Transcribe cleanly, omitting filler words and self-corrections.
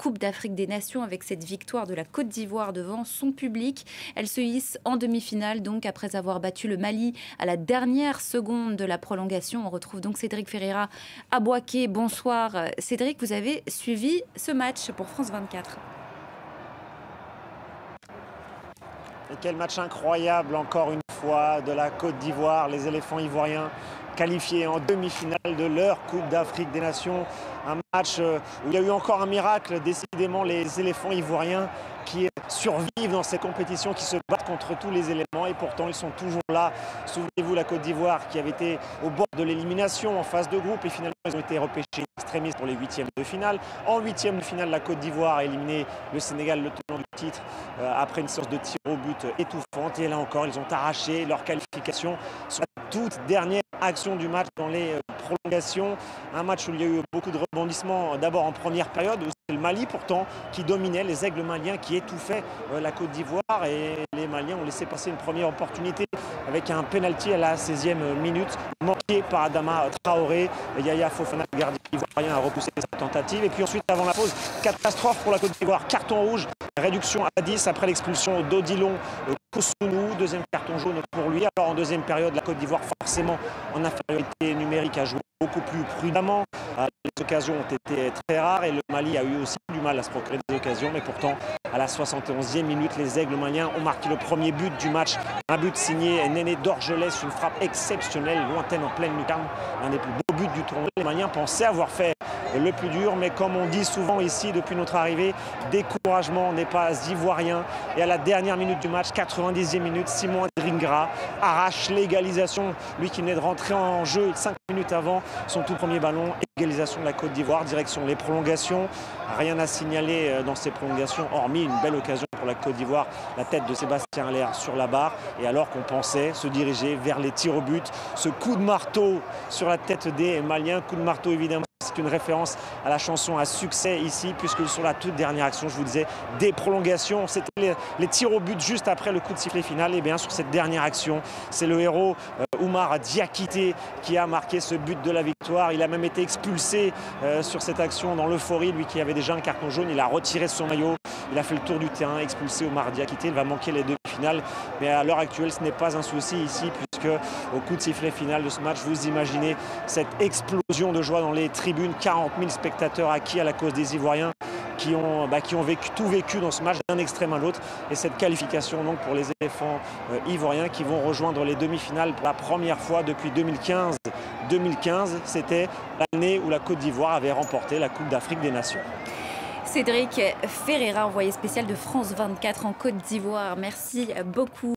Coupe d'Afrique des Nations avec cette victoire de la Côte d'Ivoire devant son public. Elle se hisse en demi-finale donc après avoir battu le Mali à la dernière seconde de la prolongation. On retrouve donc Cédric Ferreira à Bouaké. Bonsoir Cédric, vous avez suivi ce match pour France 24. Et quel match incroyable encore une fois de la Côte d'Ivoire, les éléphants ivoiriens qualifiés en demi-finale de leur Coupe d'Afrique des Nations. Un match où il y a eu encore un miracle, décidément les éléphants ivoiriens qui survivent dans ces compétitions, qui se battent contre tous les éléments et pourtant ils sont toujours là. Souvenez-vous la Côte d'Ivoire qui avait été au bord de l'élimination en phase de groupe et finalement ils ont été repêchés extrémistes pour les huitièmes de finale. En huitième de finale, la Côte d'Ivoire a éliminé le Sénégal, le tenant du titre, après une séance de tir au but étouffante. Et là encore, ils ont arraché leur qualification sur la toute dernière action du match dans les prolongations. Un match où il y a eu beaucoup de rebondissements d'abord en première période, où c'est le Mali pourtant qui dominait, les aigles maliens qui étouffaient la Côte d'Ivoire et les Maliens ont laissé passer une première opportunité avec un penalty à la 16e minute manqué par Adama Traoré. Et Yaya Fofana, le gardien ivoirien, a repoussé sa tentative. Et puis ensuite, avant la pause, catastrophe pour la Côte d'Ivoire, carton rouge, réduction à 10 après l'expulsion d'Odilon Kosunu, deuxième carton jaune pour lui. Alors en deuxième période, la Côte d'Ivoire forcément en infériorité numérique a joué beaucoup plus prudemment. Les occasions ont été très rares et le Mali a eu aussi du mal à se procurer des occasions. Mais pourtant, à la 71e minute, les aigles maliens ont marqué le premier but du match. Un but signé Néné Dorgelès, une frappe exceptionnelle, lointaine en pleine lucarne. Un des plus beaux buts du tournoi. Les Maliens pensaient avoir fait le plus dur, mais comme on dit souvent ici depuis notre arrivée, découragement n'est pas ivoirien. Et à la dernière minute du match, 90e minute, Simon Adingra arrache l'égalisation. Lui qui venait de rentrer en jeu 5 minutes avant son tout premier ballon. Égalisation de la Côte d'Ivoire, direction les prolongations. Rien à signaler dans ces prolongations, hormis une belle occasion pour la Côte d'Ivoire, la tête de Sébastien Haller sur la barre. Et alors qu'on pensait se diriger vers les tirs au but, ce coup de marteau sur la tête des Maliens, coup de marteau évidemment. C'est une référence à la chanson à succès ici, puisque sur la toute dernière action, je vous disais, des prolongations, c'était les tirs au but juste après le coup de sifflet final. Et bien sur cette dernière action, c'est le héros Oumar Diakité qui a marqué ce but de la victoire. Il a même été expulsé sur cette action dans l'euphorie, lui qui avait déjà un carton jaune. Il a retiré son maillot, il a fait le tour du terrain, expulsé Oumar Diakité. Il va manquer les demi-finales, mais à l'heure actuelle, ce n'est pas un souci ici, puisque au coup de sifflet final de ce match, vous imaginez cette explosion de joie dans les tribunes, 40 000 spectateurs acquis à la cause des Ivoiriens qui ont tout vécu dans ce match d'un extrême à l'autre. Et cette qualification donc pour les éléphants ivoiriens qui vont rejoindre les demi-finales pour la première fois depuis 2015. 2015, c'était l'année où la Côte d'Ivoire avait remporté la Coupe d'Afrique des Nations. Cédric Ferreira, envoyé spécial de France 24 en Côte d'Ivoire. Merci beaucoup.